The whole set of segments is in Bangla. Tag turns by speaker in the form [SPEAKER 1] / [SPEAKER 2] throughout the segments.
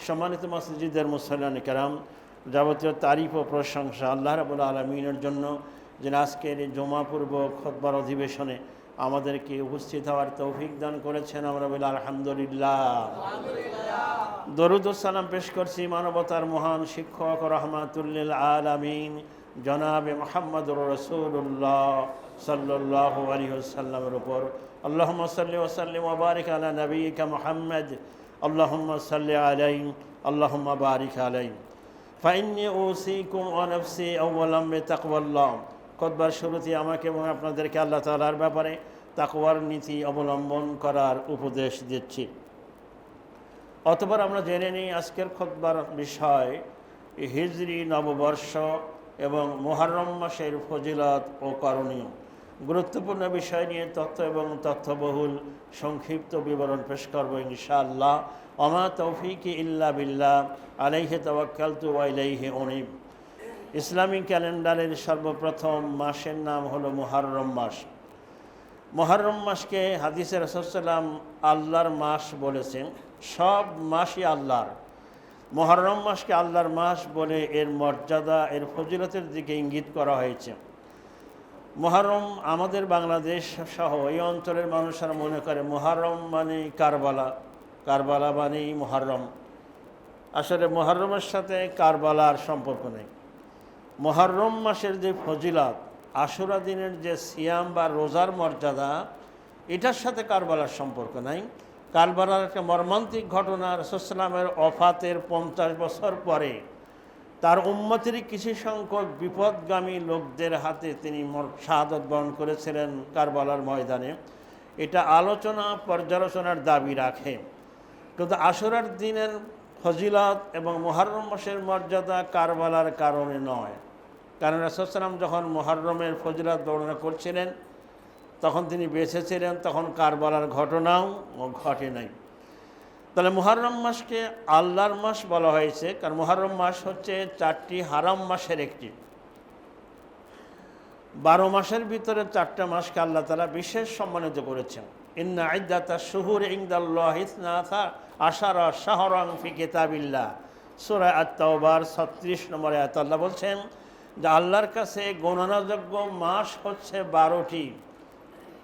[SPEAKER 1] সম্মানিত মসজিদের মুসল্লিয়ান কেরাম, যাবতীয় তারিফ ও প্রশংসা আল্লাহ রাব্বুল আলামিনের জন্য, যিনি আজকের এই জুমাপূর্ব খুতবার অধিবেশনে আমাদেরকে উপস্থিত হওয়ার তৌফিক দান করেছেন। আমরা বলি আলহামদুলিল্লাহ। দরুদ ও সালাম পেশ করছি মানবতার মহান শিক্ষক রহমাতুল্লিল আলামিন জনাবে মুহাম্মদুর রাসূলুল্লাহ সাল্লাল্লাহু আলাইহি ওয়াসাল্লামের উপর। আল্লাহুম্মা সাল্লি ওয়া সাল্লিম ওয়া বারিক আলা নবিয়িকা মুহাম্মদ। আল্লাহুম্মা সাল্লি আলাইহি আল্লাহুম্মা বারিক আলাইহি। ফাইন্নী উসিকুম ওয়া নাফসি আওয়ালাম বিতাকওয়াল্লাহ। খুতবার শুরুতে আমাকে এবং আপনাদেরকে আল্লাহ তাআলার ব্যাপারে তাকওয়ার নীতি অবলম্বন করার উপদেশ দিচ্ছি। অতঃপর আমরা জেনে নিই আজকের খুতবার বিষয় হিজরি নববর্ষ এবং মুহররম মাসের ফজিলত ও করণীয়। গুরুত্বপূর্ণ বিষয় নিয়ে তথ্য এবং তথ্যবহুল সংক্ষিপ্ত বিবরণ পেশ করব ইনশাআল্লাহ। ওমা তৌফিকি ইল্লা বিল্লাহ, আলাইহি তাওয়াক্কালতু ওয়া ইলাইহি উনীব। ইসলামিক ক্যালেন্ডারের সর্বপ্রথম মাসের নাম হলো মুহররম মাস। মুহররম মাসকে হাদিসে রাসূল সাল্লাল্লাহু আলাইহি ওয়াসাল্লাম আল্লাহর মাস বলেছেন। সব মাসই আল্লাহর। মুহররম মাসকে আল্লাহর মাস বলে এর মর্যাদা, এর ফজিলতের দিকে ইঙ্গিত করা হয়েছে। মুহররম আমাদের বাংলাদেশ সহ এই অঞ্চলের মানুষেরা মনে করে মুহররম মানে কারবালা, কারবালা মানেই মুহররম। আসলে মুহররমের সাথে কারবালার সম্পর্ক নেই। মুহররম মাসের যে ফজিলত, আশুরা দিনের যে সিয়াম বা রোজার মর্যাদা, এটার সাথে কারবালার সম্পর্ক নাই। কারবালার একটা মর্মান্তিক ঘটনা, রাসূল সাল্লাল্লাহু আলাইহি ওয়াসাল্লামের ওফাতের 50 বছর পরে তার উম্মতের কিছু সংখ্যক বিপদগামী লোকদের হাতে তিনি শাহাদত বরণ করেছিলেন কারবালার ময়দানে। এটা আলোচনা পর্যালোচনার দাবি রাখে। কিন্তু আশুরার দিনের ফজিলত এবং মুহররম মাসের মর্যাদা কারবালার কারণে নয়। কারণ রাসূল সাল্লাল্লাহু আলাইহি ওয়াসাল্লাম যখন মুহররমের ফজিলত বর্ণনা করছিলেন তখন তিনি বেঁচে ছিলেন, তখন কারবালার ঘটনাও ঘটে নাই। তাহলে মুহররম মাসকে আল্লাহর মাস বলা হয়েছে, কারণ মুহররম মাস হচ্ছে 4টি হারাম মাসের একটি। 12 মাসের ভিতরে 4টা মাসকে আল্লাহ তাআলা বিশেষ সম্মানিত করেছেন। ইন্না ইদ্দাতাশ শুহুরি ইনদাল্লাহি 12 শাহরান ফি কিতাবিল্লাহ। সূরা আত-তাওবার 36 নম্বর আয়াত আল্লাহ বলছেন যে আল্লাহর কাছে গণনাযোগ্য মাস হচ্ছে 12টি।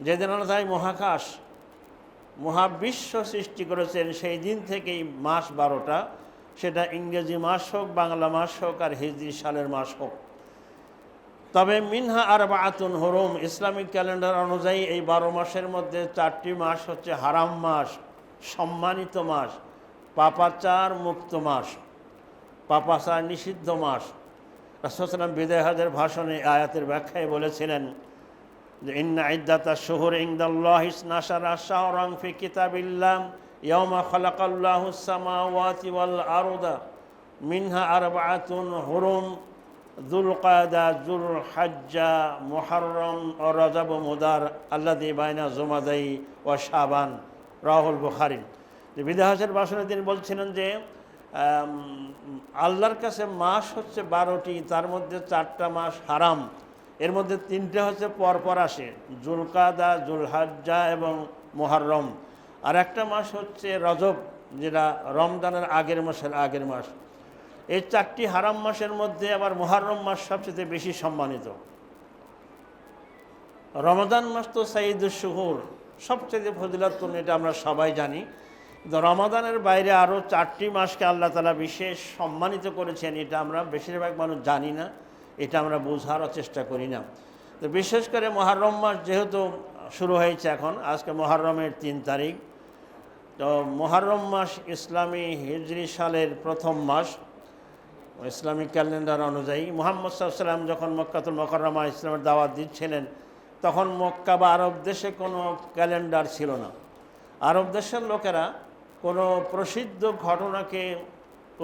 [SPEAKER 1] যেদিন আল্লাহ তাআলা মহাকাশ মহাবিশ্ব সৃষ্টি করেছেন সেই দিন থেকেই মাস 12টা, সেটা ইংরেজি মাস হোক, বাংলা মাস হোক, আর হিজরি সালের মাস হোক। তবে মিনহা আরবাআতুন হুরুম, ইসলামিক ক্যালেন্ডার অনুযায়ী এই 12 মাসের মধ্যে 4টি মাস হচ্ছে হারাম মাস, সম্মানিত মাস, পাপাচার মুক্ত মাস, পাপাচার নিষিদ্ধ মাস। রাসূল সাল্লাল্লাহু আলাইহি ওয়াসাল্লাম বিদায় হজের ভাষণে আয়াতের ব্যাখ্যায় বলেছিলেন যে ইন্না ইদ্দাতাশ শুহুরি ইনদাল্লাহি 12 শাহরান ফি কিতাবিল্লাহ ইয়াওমা খালাকাল্লাহুস সামাওয়াতি ওয়াল আরদা মিনহা আরবাআতুন হুরুম যুলকাদা যুলহজ্জা মুহররম ও রজব মুদার আল্লাযী বাইনা জুমাদাই ওয়া শাবান, রাহুল বুখারী। বিদায় হজের ভাষণে তিনি বলছিলেন যে আল্লাহর কাছে মাস হচ্ছে 12টি, তার মধ্যে 4টা মাস হারাম। এর মধ্যে 3টে হচ্ছে পরপর আসে, যুলকাদা, যুলহজ্জা এবং মুহররম। আর একটা মাস হচ্ছে রজব, যেটা রমজানের আগের মাসের আগের মাস। এই 4টি হারাম মাসের মধ্যে আবার মুহররম মাস সবচেয়ে বেশি সম্মানিত। রমজান মাস তো সাইয়্যিদুশ শুহুর, সবচেয়ে ফজিলতপূর্ণ, এটা আমরা সবাই জানি। কিন্তু রমাদানের বাইরে আরও 4টি মাসকে আল্লাহ তাআলা বিশেষ সম্মানিত করেছেন, এটা আমরা বেশিরভাগ মানুষ জানি না, এটা আমরা বোঝারও চেষ্টা করি না। তো বিশেষ করে মুহররম মাস যেহেতু শুরু হয়েছে এখন, আজকে মুহররমের 3 তারিখ। তো মুহররম মাস ইসলামী হিজরি সালের প্রথম মাস। ইসলামিক ক্যালেন্ডার অনুযায়ী মুহাম্মদ সাল্লাল্লাহু আলাইহি ওয়াসাল্লাম যখন মক্কাতুল মুকাররমা ইসলামের দাওয়াত দিচ্ছিলেন, তখন মক্কা বা আরব দেশে কোনো ক্যালেন্ডার ছিল না। আরব দেশের লোকেরা কোনো প্রসিদ্ধ ঘটনাকে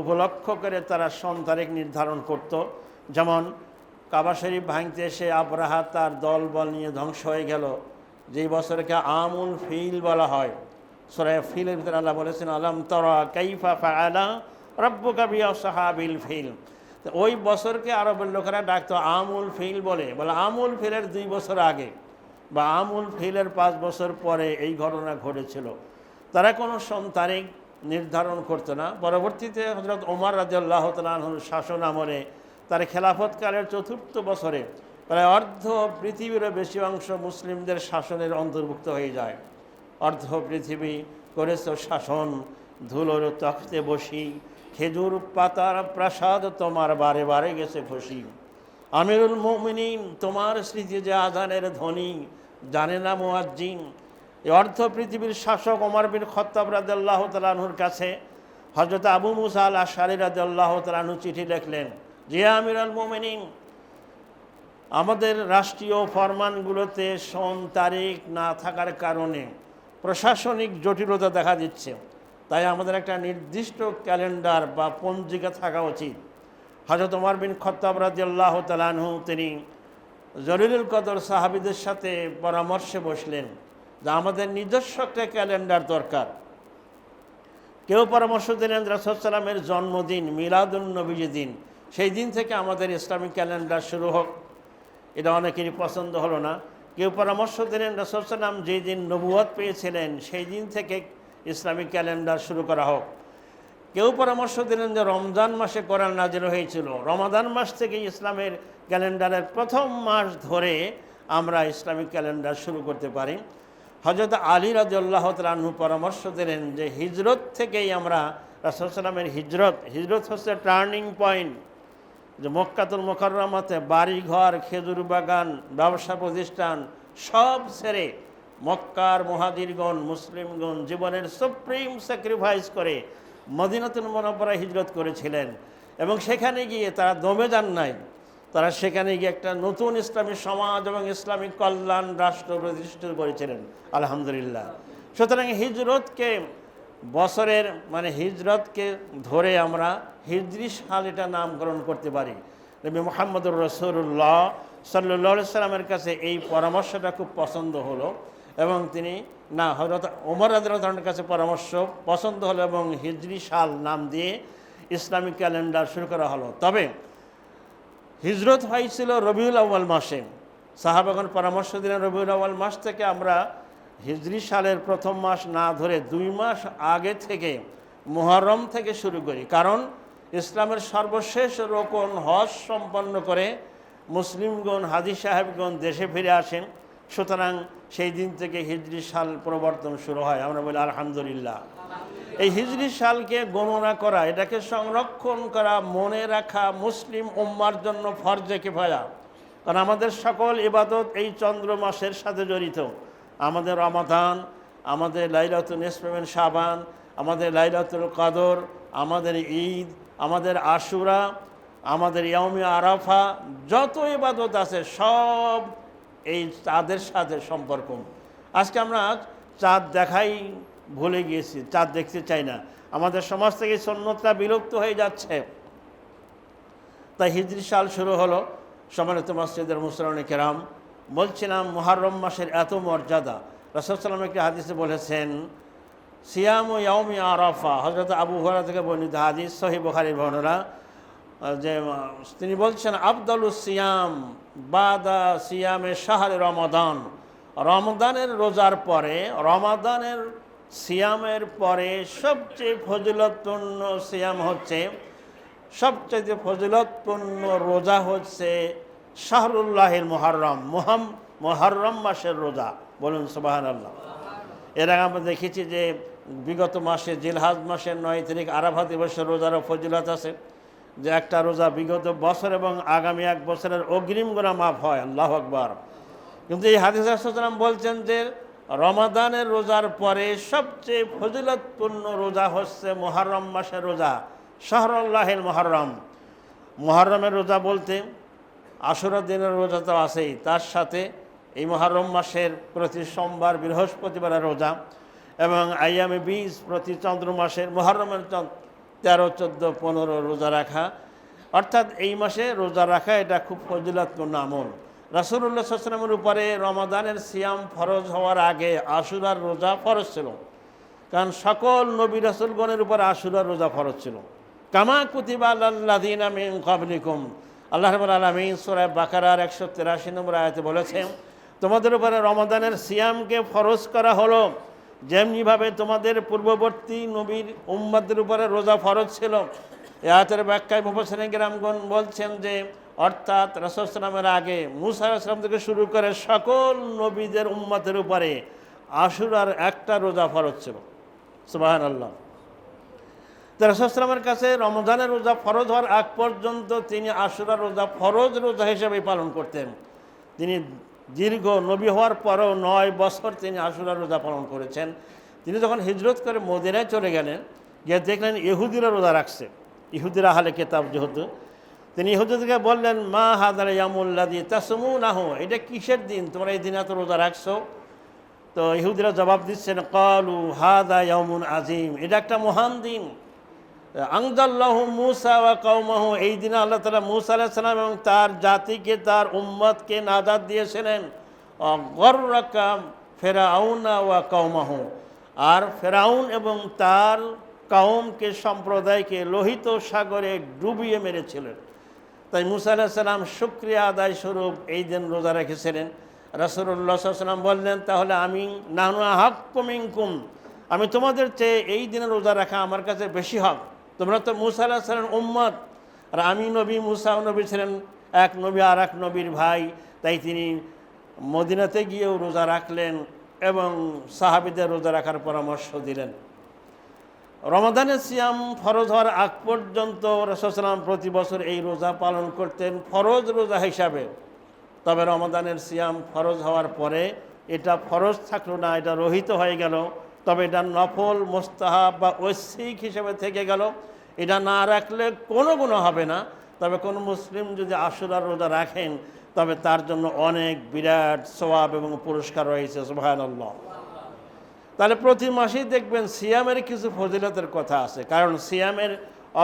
[SPEAKER 1] উপলক্ষ করে তারা সন তারিখ নির্ধারণ করত। যেমন কাবা শরীফ ভাঙতে এসে আবরাহা তার দল বল নিয়ে ধ্বংস হয়ে গেল, যেই বছরকে আমুল ফিল বলা হয়। সূরা ফিলের ভিতরে আল্লাহ বলেছেন আলাম তারা কাইফা ফাআলা রাব্বুকা বিআসহাবিল ফিল। ওই বছরকে আরবের লোকেরা ডাকতো আমুল ফিল বলে আমুল ফিলের 2 বছর আগে বা আমুল ফিলের 5 বছর পরে এই ঘটনা ঘটেছিল। তারা কোনো সন তারিখ নির্ধারণ করতো না। পরবর্তীতে হযরত ওমর রাদিয়াল্লাহু তাআলা আনহুর শাসন আমলে তার খেলাফতকালের ৪র্থ বছরে প্রায় অর্ধ পৃথিবীরও বেশি অংশ মুসলিমদের শাসনের অন্তর্ভুক্ত হয়ে যায়। অর্ধ পৃথিবী করেছ শাসন, ধুলোর তখতে বসি, খেজুর পাতার প্রাসাদ তোমার বারে বারে গেছে খুশি। আমিরুল মুমিনিন তোমার স্মৃতি যে আজানের ধ্বনি, জানে না মুয়াজ্জিন। এই অর্ধ পৃথিবীর শাসক ওমর বিন খাত্তাব রাদিয়াল্লাহু তাআলা আনহুর কাছে হযরত আবু মুসা আল আশআরী রাদিয়াল্লাহু তাআলা আনহু চিঠি লিখলেন, যে আমিরুল মুমিনিন, আমাদের রাষ্ট্রীয় ফরমানগুলোতে সন তারিখ না থাকার কারণে প্রশাসনিক জটিলতা দেখা দিচ্ছে। তাই আমাদের একটা নির্দিষ্ট ক্যালেন্ডার বা পঞ্জিকা থাকা উচিত। হযরত ওমর বিন খাত্তাব রাদিয়াল্লাহু তাআলা আনহু তিনি জলিলুল কদর সাহাবীদের সাথে পরামর্শে বসলেন যে আমাদের নিজস্ব একটা ক্যালেন্ডার দরকার। কেউ পরামর্শ দিলেন রাসূল সাল্লাল্লাহু আলাইহি ওয়াসাল্লামের জন্মদিন মিলাদুন নবী দিন, সেই দিন থেকে আমাদের ইসলামিক ক্যালেন্ডার শুরু হোক। এটা অনেকেরই পছন্দ হলো না। কেউ পরামর্শ দিলেন রাসূল সাল্লাল্লাহু আলাইহি ওয়াসাল্লাম যেই দিন নবুয়ত পেয়েছিলেন সেই দিন থেকে ইসলামিক ক্যালেন্ডার শুরু করা হোক। কেউ পরামর্শ দিলেন যে রমজান মাসে কোরআন নাযিল হয়েছিল, রমাদান মাস থেকে ইসলামের ক্যালেন্ডারের প্রথম মাস ধরে আমরা ইসলামিক ক্যালেন্ডার শুরু করতে পারি। হযরত আলী রাদিয়াল্লাহু তাআলা আনহু পরামর্শ দিলেন যে হিজরত থেকেই আমরা রাসূল সাল্লাল্লাহু আলাইহি ওয়াসাল্লামের হিজরত হচ্ছে টার্নিং পয়েন্ট, যে মক্কাতুল মুকাররমাতে বাড়ি ঘর, খেজুর বাগান, ব্যবসা প্রতিষ্ঠান সব ছেড়ে মক্কার মুহাজিরগণ মুসলিমগণ জীবনের সুপ্রিম স্যাক্রিফাইস করে মদিনাতুল মুনাওয়ারায় হিজরত করেছিলেন এবং সেখানে গিয়ে তারা দমে যান নাই। তারা সেখানে গিয়ে একটা নতুন ইসলামী সমাজ এবং ইসলামিক কল্যাণ রাষ্ট্র প্রতিষ্ঠিত করেছিলেন, আলহামদুলিল্লাহ। সুতরাং হিজরতকে বছরের হিজরতকে ধরে আমরা হিজরি সাল এটা নামকরণ করতে পারি। নবী মুহাম্মদুর রাসূলুল্লাহ সাল্লাল্লাহু আলাইহি সাল্লামের কাছে এই পরামর্শটা খুব পছন্দ হলো এবং তিনি হযরত ওমর রাদিয়াল্লাহু তাআলার কাছে পরামর্শ পছন্দ হলো এবং হিজরি সাল নাম দিয়ে ইসলামিক ক্যালেন্ডার শুরু করা হলো। তবে হিজরত হয়েছিল রবিউল আউয়াল মাসে। সাহাবাগণ পরামর্শ দিলেন রবিউল আউয়াল মাস থেকে আমরা হিজরি সালের প্রথম মাস না ধরে 2 মাস আগে থেকে মুহররম থেকে শুরু করি, কারণ ইসলামের সর্বশেষ রোকন হজ সম্পন্ন করে মুসলিমগণ হাজী সাহেবগণ দেশে ফিরে আসেন। সুতরাং সেই দিন থেকে হিজরি সাল প্রবর্তন শুরু হয়। আমরা বলি আলহামদুলিল্লাহ। এই হিজরি সালকে গণনা করা, এটাকে সংরক্ষণ করা, মনে রাখা মুসলিম উম্মার জন্য ফরজে কিফায়া। কারণ আমাদের সকল ইবাদত এই চন্দ্র মাসের সাথে জড়িত। আমাদের রমাদান, আমাদের লাইলাতুল নিসফে মিন শাবান, আমাদের লাইলাতুল কদর, আমাদের ঈদ, আমাদের আশুরা, আমাদের ইয়াউমে আরাফা, যত ইবাদত আছে সব এই চাঁদের সাথে সম্পর্ক। আজকে আমরা চাঁদ দেখাই ভুলে গিয়েছি, চাঁদ দেখতে চাই না। আমাদের সমাজ থেকে সুন্নতটা বিলুপ্ত হয়ে যাচ্ছে। তাই হিজরি সাল শুরু হলো। সম্মানিত মসজিদের মুসলিম কেরাম, বলছিলাম মুহররম মাসের এত মর্যাদা। রাসূল সাল্লাল্লাহু আলাইহি ওয়াসাল্লাম একটি হাদিসে বলেছেন সিয়ামু ইয়াউমি আরাফা, হযরত আবু হুরায়রা থেকে বর্ণিত হাদিস, সহিহ বুখারীর বর্ণনা, যে তিনি বলছেন আফদালুস সিয়াম বাদা সিয়ামে শাহরে রমাদান, রমজানের রোজার পরে, রমাদানের সিয়ামের পরে সবচেয়ে ফজিলতপূর্ণ সিয়াম হচ্ছে, সবচেয়ে ফজিলতপূর্ণ রোজা হচ্ছে শাহরুল্লাহিল মুহররম, মুহররম মাসের রোজা। বলুন সুবহানাল্লাহ। এর আগে আমরা দেখেছি যে বিগত মাসে জিলহজ মাসের 9 তারিখ আরাফা দিবসের রোজারও ফজিলত আছে, যে একটা রোজা বিগত বছর এবং আগামী 1 বছরের অগ্রিম গুনাহ মাফ হয়। আল্লাহু আকবার। কিন্তু এই হাদিসে রাসূল সাল্লাল্লাহু আলাইহি ওয়াসাল্লাম বলছেন যে রমাদানের রোজার পরে সবচেয়ে ফজিলতপূর্ণ রোজা হচ্ছে মুহররম মাসের রোজা, শাহরুল্লাহিল মুহররম। মুহররমের রোজা বলতে আশুরা দিনের রোজা তো আছেই, তার সাথে এই মুহররম মাসের প্রতি সোমবার বৃহস্পতিবারের রোজা এবং আইয়ামে 20 প্রতি চন্দ্র মাসের মুহররমের 13, 14, 15 রোজা রাখা, অর্থাৎ এই মাসে রোজা রাখা এটা খুব ফজিলতপূর্ণ আমল। রাসূলুল্লাহ সাল্লাল্লাহু আলাইহি ওয়াসাল্লামের উপরে রমাদানের সিয়াম ফরজ হওয়ার আগে আশুরার রোজা ফরজ ছিল, কারণ সকল নবী রাসূলগণের উপর আশুরার রোজা ফরজ ছিল। কামা কুতিবা আলাল্লাযিনা মিন ক্বাবলিকুম, আল্লাহ রাব্বুল আলামিন সূরা বাকারার 183 নম্বর আয়াতে বলেছেন তোমাদের উপরে রমাদানের সিয়ামকে ফরজ করা হলো যেমনিভাবে তোমাদের পূর্ববর্তী নবীর উম্মতদের উপরে রোজা ফরজ ছিল। এ আয়াতের ব্যাখ্যায় মুফাসসিরিন কেরামগণ বলছেন যে অর্থাৎ রাসূল সাল্লাল্লাহু আলাইহি ওয়াসাল্লামের আগে মুসা আলাইহিস সালাম থেকে শুরু করে সকল নবীদের উম্মতের উপরে আশুরার একটা রোজা ফরজ ছিল। সুবহানাল্লাহ। তো রাসূল সাল্লাল্লাহু আলাইহি ওয়াসাল্লামের কাছে রমজানের রোজা ফরজ হওয়ার আগ পর্যন্ত তিনি আশুরার রোজা ফরজ রোজা হিসেবে পালন করতেন। তিনি দীর্ঘ নবী হওয়ার পরেও 9 বছর তিনি আশুরার রোজা পালন করেছেন। তিনি যখন হিজরত করে মদিনায় চলে গেলেন, গিয়ে দেখলেন ইহুদিরা রোজা রাখছে, ইহুদিরা আহলে কিতাব যেহেতু, তিনি ইহুদিদেরকে বললেন, মা হাযাল ইয়ামুল্লাযী তাসুমুনাহু, এটা কিসের দিন, তোমরা এই দিনে এত রোজা রাখছো? তো ইহুদিরা জবাব দিচ্ছেন, ক্বালু হাযা ইয়াউমুন আযীম, এটা একটা মহান দিন। আনজাল্লাহু মূসা ওয়া কওমাহু, এই দিনে আল্লাহ তাআলা মূসা আলাইহিস সালাম এবং তার জাতিকে, তার উম্মতকে নাজাত দিয়েছিলেন। গররাকা ফিরআউনা ওয়া কওমাহু, আর ফেরাউন এবং তার কওমকে, সম্প্রদায়কে লোহিত সাগরে ডুবিয়ে মেরেছিলেন। তাই মূসা আলাইহিস সালাম শুকরিয়া আদায় স্বরূপ এই দিন রোজা রেখেছিলেন। রাসূলুল্লাহ সাল্লাল্লাহু আলাইহি ওয়াসাল্লাম বললেন, তাহলে আমি নাহনু আহাক্কু মিনকুম, আমি তোমাদের চেয়ে এই দিনে রোজা রাখা আমার কাছে বেশি হক। তোমরা তো মূসা আলাইহিস সালামের উম্মত, আর আমি নবী, মূসাও নবী ছিলেন, এক নবী আর এক নবীর ভাই। তাই তিনি মদিনাতে গিয়েও রোজা রাখলেন এবং সাহাবীদের রোজা রাখার পরামর্শ দিলেন। রমাদানের সিয়াম ফরজ হওয়ার আগ পর্যন্ত রাসূল সাল্লাল্লাহু আলাইহি ওয়াসাল্লাম প্রতি বছর এই রোজা পালন করতেন ফরজ রোজা হিসাবে। তবে রমাদানের সিয়াম ফরজ হওয়ার পরে এটা ফরজ থাকলো না, এটা রহিত হয়ে গেল। তবে এটা নফল, মুস্তাহাব বা ঐচ্ছিক হিসেবে থেকে গেল। এটা না রাখলে কোনো গুনাহ হবে না। তবে কোনো মুসলিম যদি আশুরার রোজা রাখেন, তবে তার জন্য অনেক বিরাট সওয়াব এবং পুরস্কার রয়েছে। সুবহানাল্লাহ। তাহলে প্রতি মাসেই দেখবেন সিয়ামের কিছু ফজিলতের কথা আছে, কারণ সিয়ামের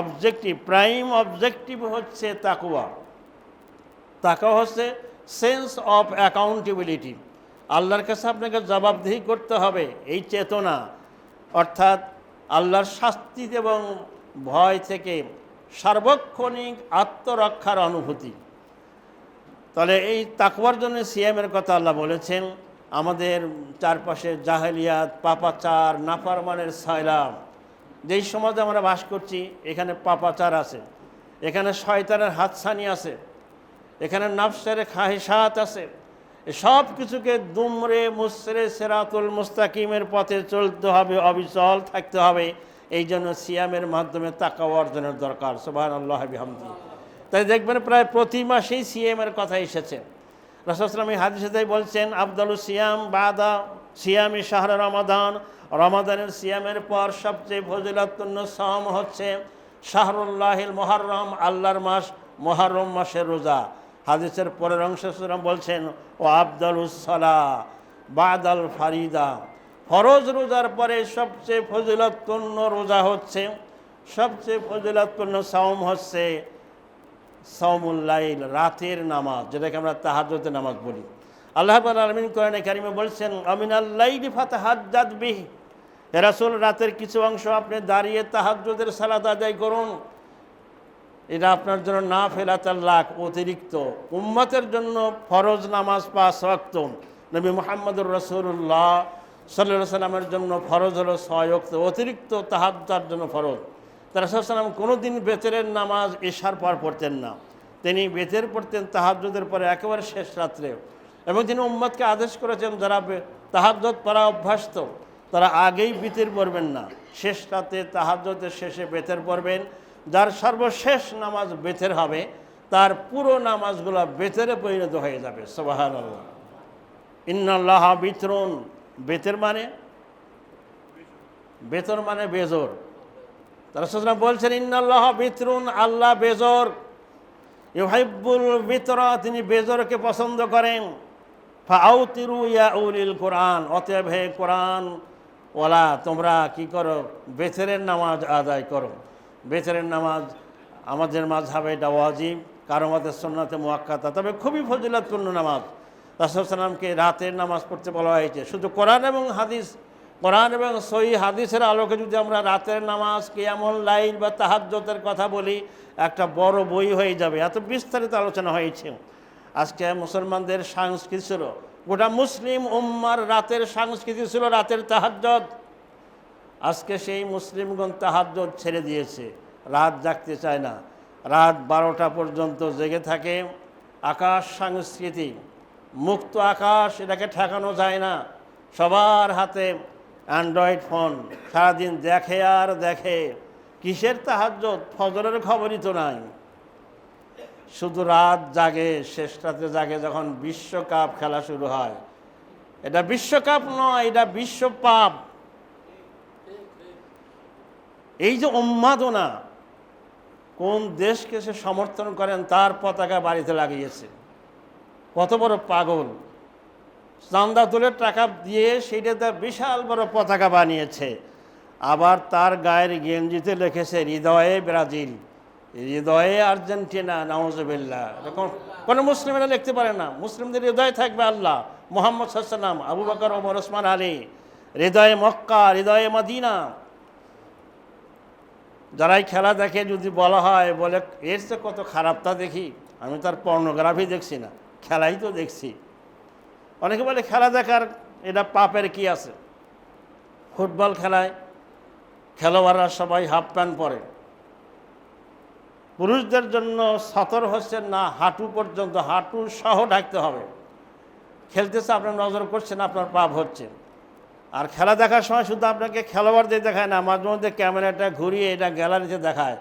[SPEAKER 1] অবজেক্টিভ, প্রাইম অবজেক্টিভ হচ্ছে তাকওয়া। তাকওয়া হচ্ছে সেন্স অফ অ্যাকাউন্টেবিলিটি, আল্লাহর কাছে আপনাকে জবাবদিহি করতে হবে, এই চেতনা, অর্থাৎ আল্লাহর শাস্তি এবং ভয় থেকে সার্বক্ষণিক আত্মরক্ষার অনুভূতি। তাহলে এই তাকওয়ার জন্য সিয়ামের কথা আল্লাহ বলেছেন। আমাদের চারপাশে জাহেলিয়াত, পাপাচার, নাফরমানের সয়লাব, যেই সমাজে আমরা বাস করছি, এখানে পাপাচার আছে, এখানে শয়তানের হাতছানি আছে, এখানে নাফসের খাহিসাত আছে। সব কিছুকে দুমড়ে মুচড়ে সিরাতুল মুস্তাকিমের পথে চলতে হবে, অবিচল থাকতে হবে। এই জন্য সিয়ামের মাধ্যমে তাকওয়া অর্জনের দরকার। সুবহানাল্লাহি ওয়া বিহামদিহি। তাই দেখবেন প্রায় প্রতি মাসেই সিয়ামের কথা এসেছে। রাসূল সাল্লাল্লাহু আলাইহি ওয়াসাল্লাম এই হাদিসে বলছেন, আফদালুস সিয়াম বাদা সিয়ামি শাহর রমাদান, রমাদানের সিয়ামের পর সবচেয়ে ফজিলতপূর্ণ সিয়াম হচ্ছে শাহরুল্লাহিল মুহাররম, আল্লাহর মাস মুহররম মাসের রোজা। হাদিসের পরের অংশে রাসূল বলছেন, ও আফদালুস সালাহ বাদাল ফারিদা, ফরজ রোজার পরে সবচেয়ে ফজিলতপূর্ণ রোজা হচ্ছে, সবচেয়ে ফজিলতপূর্ণ সাওম হচ্ছে সাওমুল লাইল, রাতের নামাজ, যেটাকে আমরা তাহাজ্জুদের নামাজ বলি। আল্লাহ রাব্বুল আলামিন কোরআনে কারিমে বলছেন, আমিনাল লাইলি ফাতাহাজ্জাদ বিহি, হে রাসূল রাতের কিছু অংশ আপনি দাঁড়িয়ে তাহাজ্জুদের সালাত আদায় করুন। এটা আপনার জন্য নাফিলাতুল লাক, অতিরিক্ত উম্মতের জন্য ফরজ নামাজ 5 ওয়াক্ত। নবী মুহাম্মদুর রাসূলুল্লাহ সাল্লাল্লাহু আলাইহি ওয়াসাল্লামের জন্য ফরজ হলো 6 ওয়াক্ত, অতিরিক্ত তাহাজ্জুদের জন্য ফরজ। তার রাসূল সাল্লাল্লাহু আলাইহি ওয়াসাল্লাম কোনোদিন বেতেরের নামাজ ইশার পর পড়তেন না, তিনি বেতের পড়তেন তাহাজ্জুদের পরে একেবারে শেষ রাত্রে। এবং তিনি উম্মতকে আদেশ করেছেন, যারা তাহাজ্জুদ পড়া অভ্যস্ত তারা আগেই বিতির পড়বেন না, শেষ রাতে তাহাজ্জুদের শেষে বেতের পড়বেন। যার সর্বশেষ নামাজ বেতের হবে, তার পুরো নামাজগুলো বেতেরে পরিণত হয়ে যাবে। সুবহানাল্লাহ। ইন্নাল্লাহা বিতরুন, বেতের মানে বেতর মানে বেজোর। তারা রাসূল বলছেন, ইন্নাল্লাহা বিতরুন, আল্লাহ বেজোর। ইউহিব্বুল বিতরা, তিনি বেজোরকে পছন্দ করেন। ফাআউতিরু ইয়া উলিল কোরআন, অতএব হে কোরআন ওয়ালা, তোমরা কি করো, বেতরের নামাজ আদায় করো। বেতরের নামাজ আমাদের মাযহাবে এটা ওয়াজিব, কারো মতে সুন্নাতে মুআক্কাদা, তবে খুবই ফজিলতপূর্ণ নামাজ। রাসূল সাল্লাল্লাহু আলাইহি ওয়াসাল্লামকে রাতের নামাজ পড়তে বলা হয়েছে। শুধু কোরআন এবং হাদিস, কোরআন এবং সহিহ হাদিসের আলোকে যদি আমরা রাতের নামাজ, কিয়ামুল লাইল বা তাহাজ্জুদের কথা বলি, একটা বড় বই হয়ে যাবে, এত বিস্তারিত আলোচনা হয়েছে। আজকে মুসলমানদের সংস্কৃতি ছিল গোটা মুসলিম উম্মার রাতের সংস্কৃতি ছিল রাতের তাহাজ্জুদ। আজকে সেই মুসলিমগণ তাহাজ্জুদ ছেড়ে দিয়েছে, রাত জাগতে চায় না, রাত 12টা পর্যন্ত জেগে থাকে। আকাশ সংস্কৃতি, মুক্ত আকাশ, এটাকে ঠেকানো যায় না। সবার হাতে অ্যান্ড্রয়েড ফোন, সারাদিন দেখে আর দেখে। কিসের তাহাজ্জুদ? ফজরের খবরই তো নাই। শুধু রাত জাগে, শেষ রাতে জাগে যখন বিশ্বকাপ খেলা শুরু হয়। এটা বিশ্বকাপ নয়, এটা বিশ্ব পাপ। এই যে উন্মাদনা, কোন দেশকে সে সমর্থন করেন তার পতাকা বাড়িতে লাগিয়েছে। কত বড় পাগল! চান্দা তুলে টাকা দিয়ে সেইটাতে বিশাল বড় পতাকা বানিয়েছে। আবার তার গায়ের গেঞ্জিতে লিখেছে হৃদয়ে ব্রাজিল, হৃদয়ে আর্জেন্টিনা। নাউজুবিল্লাহ। কোনো মুসলিমেরা লিখতে পারে না। মুসলিমদের হৃদয়ে থাকবে আল্লাহ, মুহাম্মদ সাল্লাল্লাহু আলাইহি ওয়াসাল্লাম, আবু বকর, ওমর, ওসমান, আলী। হৃদয়ে মক্কা, হৃদয়ে মদিনা। যারাই খেলা দেখে যদি বলা হয়, বলে এর চেয়ে কত খারাপটা দেখি, আমি তার পর্নোগ্রাফি দেখছি না, খেলাই তো দেখছি। অনেকে বলে খেলা দেখার এটা পাপের কি আছে? ফুটবল খেলায় খেলোয়াড়রা সবাই হাফ প্যান্ট পরে। পুরুষদের জন্য সতর হচ্ছে না, হাঁটু পর্যন্ত, হাঁটু সহ ঢাকতে হবে। খেলতেছে, আপনার নজর করছেন, আপনার পাপ হচ্ছে। আর খেলা দেখার সময় শুধু আপনাকে খেলোয়াড়দের দেখায় না, মাঝে মধ্যে ক্যামেরাটা ঘুরিয়ে এটা গ্যালারিতে দেখায়।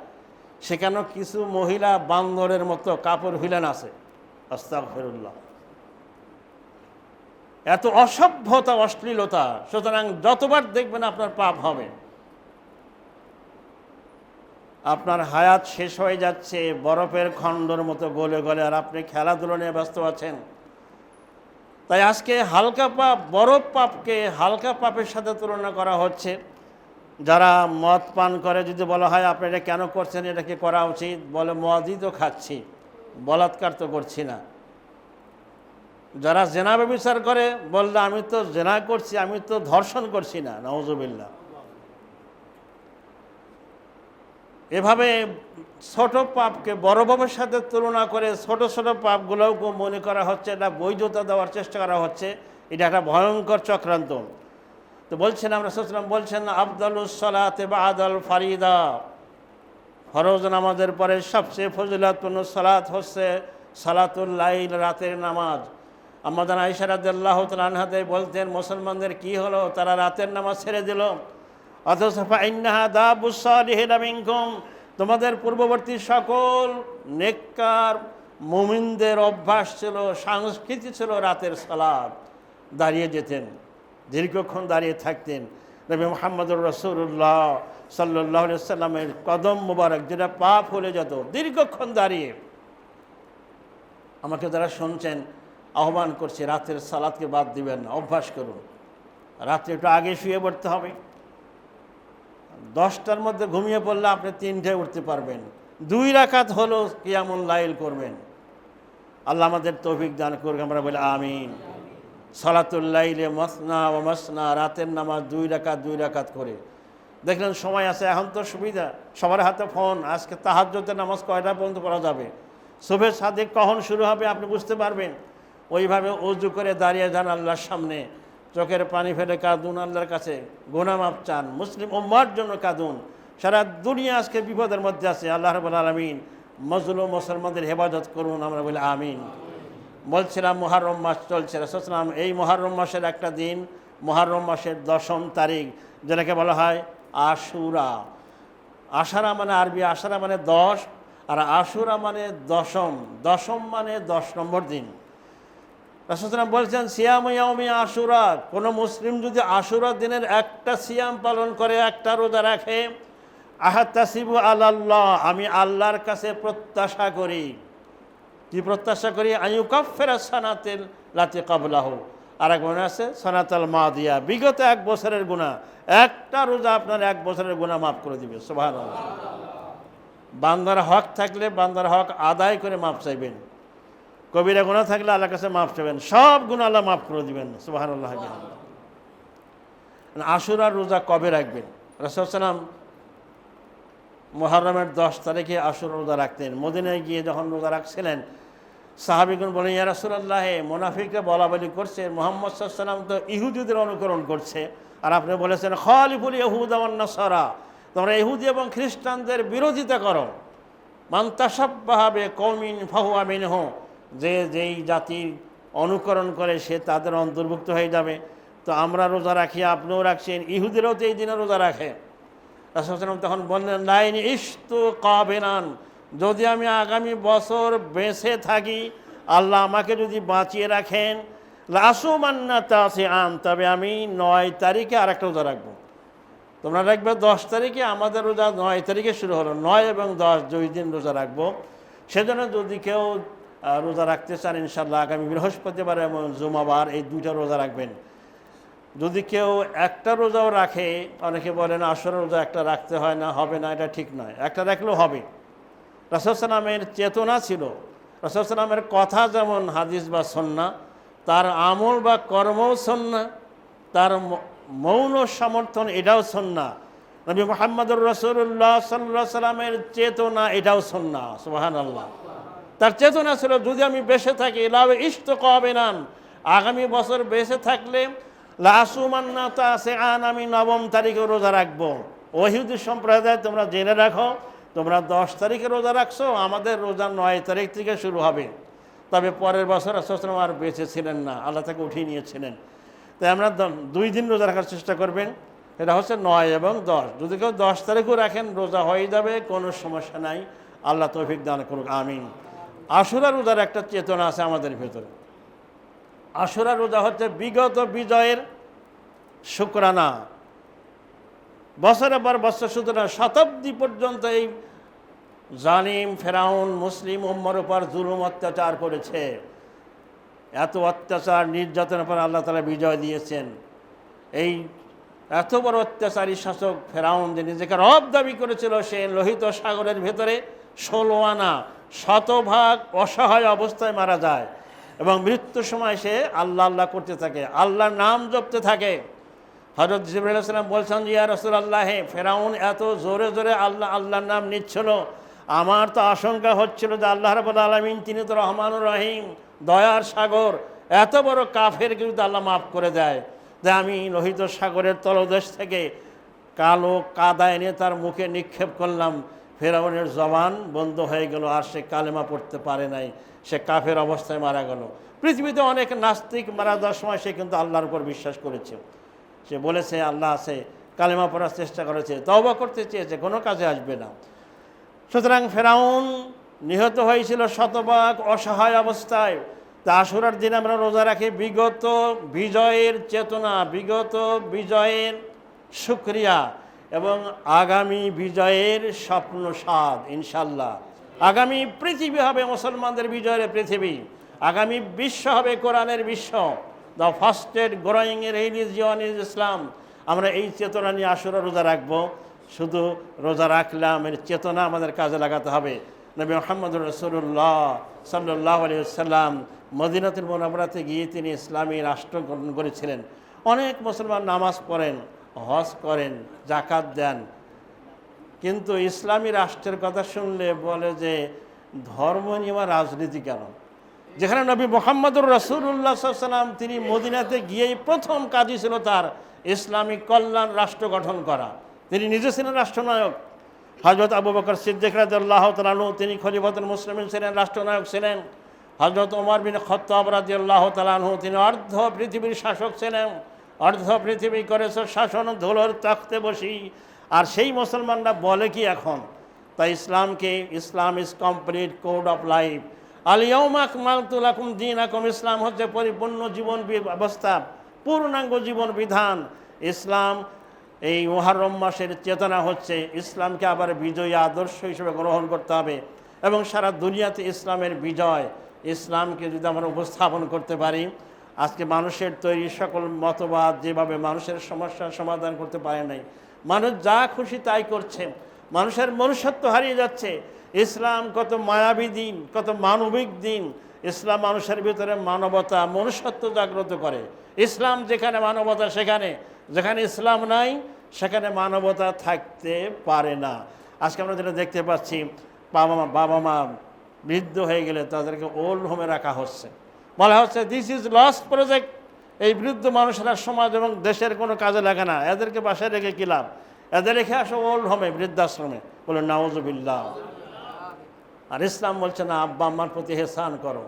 [SPEAKER 1] সেখানেও কিছু মহিলা বান্দরের মতো কাপড় ভিলেন আছে। আস্তাগফিরুল্লাহ। এত অসভ্যতা, অশ্লীলতা। সুতরাং যতবার দেখবেন আপনার পাপ হবে। আপনার হায়াত শেষ হয়ে যাচ্ছে বরফের খণ্ডর মতো গলে গলে, আর আপনি খেলাধুলো নিয়ে ব্যস্ত আছেন। তাই আজকে হালকা পাপ, বরফ পাপকে হালকা পাপের সাথে তুলনা করা হচ্ছে। যারা মদ পান করে যদি বলা হয় আপনি এটা কেন করছেন, এটা কি করা উচিত? বলে মদই তো খাচ্ছি, বলাৎকার তো করছি না। যারা জেনা ব্যভিচার করে বললে আমি তো জেনা করছি, আমি তো ধর্ষণ করছি না। নাউজুবিল্লাহ। এভাবে ছোট পাপকে বড় পাপের সাথে তুলনা করে ছোট ছোট পাপগুলোকে মনে করা হচ্ছে, এটা বৈধতা দেওয়ার চেষ্টা করা হচ্ছে। এটা একটা ভয়ঙ্কর চক্রান্ত। তো বলছেন, আমরা সাল্লাল্লাহু বলছেন, আফদালুস সালাতে বাদাল ফারিদা, ফরজ নামাজের পরে সবচেয়ে ফজিলতপূর্ণ সালাত হচ্ছে সালাতুল লাইল, রাতের নামাজ। আমাদের আয়েশা রাদিয়াল্লাহু তাআলা আনহা বলতেন, মুসলমানদের কি হলো, তারা রাতের নামাজ ছেড়ে দিল। অথচ ফাইন্নাহা দাবুস সালিহিনা মিনকুম, তোমাদের পূর্ববর্তী সকল নেককার মুমিনদের অভ্যাস ছিল, সংস্কৃতি ছিল রাতের সালাত। দাঁড়িয়ে যেতেন, দীর্ঘক্ষণ দাঁড়িয়ে থাকতেন। নবী মুহাম্মদুর রাসূলুল্লাহ সাল্লাল্লাহু আলাইহি ওয়াসাল্লামের কদম মোবারক যেটা পা ফুলে যেত, দীর্ঘক্ষণ দাঁড়িয়ে। আমাকে যারা শুনছেন আহ্বান করছে, রাতের সালাতকে বাদ দিবেন না, অভ্যাস করুন। রাত্রে একটু আগে শুয়ে পড়তে হবে। 10টার মধ্যে ঘুমিয়ে পড়লে আপনি 3টায় উঠতে পারবেন। 2 রাকাত হলো কিয়ামুল লাইল করবেন। আল্লাহ আমাদের তৌফিক দান করুক, আমরা বলি আমিন। সালাতুল লাইলে মাসনা ওয়া মাসনা, রাতের নামাজ 2 রাকাত 2 রাকাত করে। দেখলেন সময় আছে, এখন তো সুবিধা, সবার হাতে ফোন। আজকে তাহাজ্জুদের নামাজ কয়টা পর্যন্ত পড়া যাবে, সুবহে সাদিক কখন শুরু হবে আপনি বুঝতে পারবেন। ওইভাবে ওযু করে দাঁড়িয়ে যান আল্লাহর সামনে, চোখের পানি ফেলে কাঁদুন আল্লাহর কাছে, গুনাহ মাফ চান, মুসলিম উম্মার জন্য কাঁদুন। সারা দুনিয়া আজকে বিপদের মধ্যে আছে। আল্লাহ রাব্বুল আলামিন মজলুম মুসলমানদের হেফাজত করুন, আমরা বলি আমিন। বলছিলাম মুহররম মাস চলছে, রাসূল সাল্লাল্লাহু আলাইহি ওয়াসাল্লাম এই মুহররম মাসের একটা দিন, মুহররম মাসের 10ম তারিখ, যেটাকে বলা হয় আশুরা। আশারা মানে আরবি আশারা মানে 10, আর আশুরা মানে দশম। দশম মানে 10 নম্বর দিন। রাসূল সাল্লাল্লাহু আলাইহি ওয়াসাল্লাম বলছেন, সিয়ামু ইয়াউমি আশুরা, কোনো মুসলিম যদি আশুরা দিনের একটা সিয়াম পালন করে, একটা রোজা রাখে, আহতাসিবু আলাল্লাহ, আমি আল্লাহর কাছে প্রত্যাশা করি। কি প্রত্যাশা করি? আইয়ুকাফিরা সানাতিল লাতি ক্বাবলাহু। আর এক মনে আছে সানাতাল মাদিয়া, বিগত 1 বছরের গুনাহ। একটা রোজা আপনার 1 বছরের গুনাহ মাফ করে দিবে। সুবহানাল্লাহ। বান্দার হক থাকলে বান্দার হক আদায় করে মাফ চাইবেন। কবিরা গুনাহ থাকলে আল্লাহর কাছে মাফ চাইবেন, সব গুনাহ আল্লাহ মাফ করে দিবেন। সুবহানাল্লাহ। আশুরার রোজা কবে রাখবেন? রাসূল সাল্লাল্লাহু আলাইহি ওয়াসাল্লাম মুহররমের 10 তারিখে আশুরা রোজা রাখতেন। মদিনায় গিয়ে যখন রোজা রাখছিলেন, সাহাবিগণ বলেন, ইয়া রাসূলুল্লাহ, মুনাফিকরা বলা বলি করছে মুহাম্মদ সাল্লাল্লাহু আলাইহি ওয়াসাল্লাম তো ইহুদিদের অনুকরণ করছে, আর আপনি বলেছেন খালিফুল ইয়াহুদ ওয়ান নাসারা, তোমরা ইহুদি এবং খ্রিস্টানদের বিরোধিতা করো। মান তাশাব্বাহা বিকওমিন ফাহুয়া মিনহু, যে যেই জাতির অনুকরণ করে সে তাদের অন্তর্ভুক্ত হয়ে যাবে। তো আমরা রোজা রাখি, আপনিও রাখছেন, ইহুদিরাও তো এই দিনে রোজা রাখে। রাসূল সাল্লাল্লাহু আলাইহি ওয়াসাল্লাম তখন বললেন, লাইন ইশতু কাবিনান, যদি আমি আগামী বছর বেঁচে থাকি, আল্লাহ আমাকে যদি বাঁচিয়ে রাখেন, লাসুমান্না তাসিআন, তবে আমি 9 তারিখে আর একটা রোজা রাখবো। তোমরা রাখবে 10 তারিখে, আমাদের রোজা 9 তারিখে শুরু হলো, 9 এবং 10 2 দিন রোজা রাখবো। সেজন্য যদি কেউ রোজা রাখতে চান, ইনশাআল্লাহ আগামী বৃহস্পতিবার এবং জুমাবার এই 2টা রোজা রাখবেন। যদি কেউ একটা রোজাও রাখে, অনেকে বলেন আশুরা রোজা একটা রাখতে হয় না, হবে না, এটা ঠিক নয়, একটা রাখলেও হবে। রাসূল সাল্লামের চেতনা ছিল, রাসূল সাল্লামের কথা যেমন হাদিস বা সুন্নাহ, তার আমল বা কর্মও সুন্নাহ, তার মৌন সমর্থন এটাও সুন্নাহ। নবী মুহাম্মদুর রাসূলুল্লাহ সাল্লাল্লাহু আলাইহি সাল্লামের চেতনা এটাও সুন্নাহ। সুবহানাল্লাহ। তার চেতনা ছিল যদি আমি বেঁচে থাকি, লাউ ইশতু কাবিনান, আগামী বছর বেঁচে থাকলে লাসুমান্না তাসিআন, আমি 9 তারিখে রোজা রাখবো। ইহুদি সম্প্রদায় তোমরা জেনে রাখো, তোমরা 10 তারিখে রোজা রাখছো, আমাদের রোজা 9 তারিখ থেকে শুরু হবে। তবে পরের বছর রাসূল সাল্লাল্লাহু আলাইহি ওয়াসাল্লাম আর বেঁচে ছিলেন না, আল্লাহ তাকে উঠিয়ে নিয়েছিলেন। তাই আমরা 2 দিন রোজা রাখার চেষ্টা করবেন, এটা হচ্ছে 9 এবং 10। যদি কেউ 10 তারিখও রাখেন রোজা হয়ে যাবে, কোনো সমস্যা নাই। আল্লাহ তৌফিক দান করুক, আমিন। আশুরা রোজার একটা চেতনা আছে আমাদের ভেতরে। আশুরা রোজা হচ্ছে বিগত বিজয়ের শুকরানা। বছরের পর বছর, সুতরাং শতাব্দী পর্যন্ত এই জালিম ফেরাউন মুসলিম উম্মার উপর জুলুম অত্যাচার করেছে। এত অত্যাচার নির্যাতনের পর আল্লাহ তাআলা বিজয় দিয়েছেন। এই এত বড় অত্যাচারী শাসক ফেরাউন, যে নিজেকে রব দাবি করেছিল, সে লোহিত সাগরের ভেতরে 16 আনা শতভাগ অসহায় অবস্থায় মারা যায়, এবং মৃত্যুর সময় সে আল্লাহ আল্লাহ করতে থাকে, আল্লাহর নাম জপতে থাকে। হযরত জিবরাইল আলাইহিস সালাম বলছেন, ইয়া রাসূলুল্লাহ, ফেরাউন এত জোরে জোরে আল্লাহ আল্লাহর নাম নিচ্ছিল, আমার তো আশঙ্কা হচ্ছিল যে আল্লাহ রাব্বুল আলামিন তিনি তো রহমানুর রহিম, দয়ার সাগর, এত বড় কাফের কিন্তু আল্লাহ মাফ করে দেয়, যে আমি লোহিত সাগরের তলদেশ থেকে কালো কাদা এনে তার মুখে নিক্ষেপ করলাম, ফেরাউনের জবান বন্ধ হয়ে গেল, আর সে কালেমা পড়তে পারে নাই, সে কাফের অবস্থায় মারা গেল। পৃথিবীতে অনেক নাস্তিক মারা যাওয়ার সময় সে কিন্তু আল্লাহর উপর বিশ্বাস করেছে, সে বলেছে আল্লাহ আছে, কালেমা পড়ার চেষ্টা করেছে, তওবা করতে চেয়েছে, কোনো কাজে আসবে না। সুতরাং ফেরাউন নিহত হয়েছিল শতভাগ অসহায় অবস্থায়। তা আশুরার দিন আমরা রোজা রাখি বিগত বিজয়ের চেতনা, বিগত বিজয়ের শুকরিয়া এবং আগামী বিজয়ের স্বপ্ন স্বাদ। ইনশাল্লাহ আগামী পৃথিবী হবে মুসলমানদের বিজয়ের পৃথিবী, আগামী বিশ্ব হবে কোরআনের বিশ্ব। The fastest growing religion is Islam. আমরা এই চেতনা নিয়ে আশুরা রোজা রাখবো। শুধু রোজা রাখলাম, এর চেতনা আমাদের কাজে লাগাতে হবে। নবী মুহাম্মদুর রাসূলুল্লাহ সাল্লাল্লাহু আলাইহি ওয়াসাল্লাম মদিনাতুল মুনাওয়ারাতে গিয়ে তিনি ইসলামী রাষ্ট্র গঠন করেছিলেন। অনেক মুসলমান নামাজ পড়েন, হজ করেন, জাকাত দেন, কিন্তু ইসলামী রাষ্ট্রের কথা শুনলে বলে যে ধর্ম নিয়ে রাজনীতি কেন? যেখানে নবী মুহাম্মদুর রাসূলুল্লাহ সাল্লাল্লাহু আলাইহি ওয়াসাল্লাম তিনি মদিনাতে গিয়েই প্রথম কাজই ছিল তার ইসলামিক কল্যাণ রাষ্ট্র গঠন করা। তিনি নিজে ছিলেন রাষ্ট্রনায়ক। হযরত আবু বকর সিদ্দিক রাদিয়াল্লাহু তাআলা আনহু তিনি খলিফাতুল মুসলিমিন ছিলেন, রাষ্ট্রনায়ক ছিলেন। হযরত ওমর বিন খাত্তাব রাদিয়াল্লাহু তাআলা আনহু তিনি অর্ধ পৃথিবীর শাসক ছিলেন। অর্ধ পৃথিবী করেছে শাসন, ধুলোর তাখতে বসি। আর সেই মুসলমানরা বলে কি এখন? তাই ইসলামকে, Islam is complete code of life, আল ইয়াউমা আকমালতু লাকুম দীনাকুম, ইসলাম হচ্ছে পরিপূর্ণ জীবন ব্যবস্থা, পূর্ণাঙ্গ জীবন বিধান। ইসলাম এই মুহররম মাসের চেতনা হচ্ছে ইসলামকে আবার বিজয়ী আদর্শ হিসেবে গ্রহণ করতে হবে, এবং সারা দুনিয়াতে ইসলামের বিজয়, ইসলামকে যদি আমরা উপস্থাপন করতে পারি। আজকে মানুষের তৈরি সকল মতবাদ যেভাবে মানুষের সমস্যার সমাধান করতে পারে নাই, মানুষ যা খুশি তাই করছে, মানুষের মনুষ্যত্ব হারিয়ে যাচ্ছে। ইসলাম কত মায়াবী দিন, কত মানবিক দিন। ইসলাম মানুষের ভিতরে মানবতা, মনুষ্যত্ব জাগ্রত করে। ইসলাম যেখানে মানবতা সেখানে, যেখানে ইসলাম নাই সেখানে মানবতা থাকতে পারে না। আজকে আমরা যেটা দেখতে পাচ্ছি, বাবা মা বৃদ্ধ হয়ে গেলে তাদেরকে ওল্ড হোমে রাখা হচ্ছে, বলা হচ্ছে দিস ইজ লস্ট প্রজেক্ট। এই বৃদ্ধ মানুষেরা সমাজ এবং দেশের কোনো কাজে লাগে না, এদেরকে বাসায় রেখে কী লাভ, এদের রেখে আসো ওল্ড হোমে, বৃদ্ধাশ্রমে। বলে নাউজুবিল্লাহ। আর ইসলাম বলছে না, আব্বা আম্মার প্রতি এহসান করো,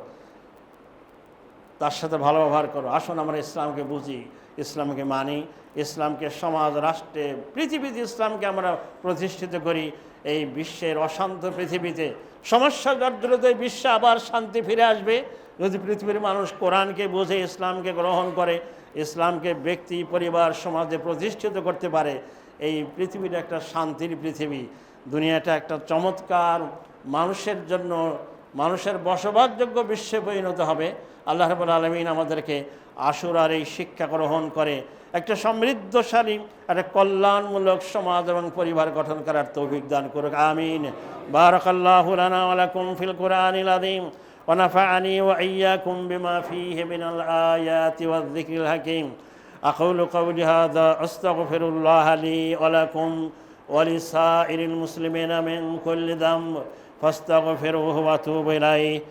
[SPEAKER 1] তার সাথে ভালো ব্যবহার করো। আসুন আমরা ইসলামকে বুঝি, ইসলামকে মানি, ইসলামকে সমাজ, রাষ্ট্রে, পৃথিবীতে ইসলামকে আমরা প্রতিষ্ঠিত করি। এই বিশ্বের অশান্ত পৃথিবীতে, সমস্যা জর্জরিত বিশ্বে আবার শান্তি ফিরে আসবে যদি পৃথিবীর মানুষ কোরআনকে বুঝে, ইসলামকে গ্রহণ করে, ইসলামকে ব্যক্তি, পরিবার, সমাজে প্রতিষ্ঠিত করতে পারে। এই পৃথিবীটা একটা শান্তির পৃথিবী, দুনিয়াটা একটা চমৎকার মানুষের জন্য, মানুষের বসবাসযোগ্য বিশ্বে পরিণত হবে। আল্লাহ রাব্বুল আলামিন আমাদেরকে আশুরার এই শিক্ষা গ্রহণ করে একটা সমৃদ্ধশালী, একটা কল্যাণমূলক সমাজ এবং পরিবার গঠন করার তৌফিক দান করুক, আমিন। বারাকাল্লাহু লানা ওয়া লাকুম ফিল কুরআনিল আযীম ওয়া নাফা'আনি ওয়া ইয়্যাকুম বিমা ফীহি মিনাল আয়াতি ওয়ায যিকরিল হাকীম। আকুলু কাওলি হাযা আস্তাগফিরুল্লাহ লি ওয়া লাকুম ওয়া লিসাইরিল মুসলিমিনা মিন কুল্লি যামব ফাস্তাগফিরুহু ওয়া তুবু ইলাইহি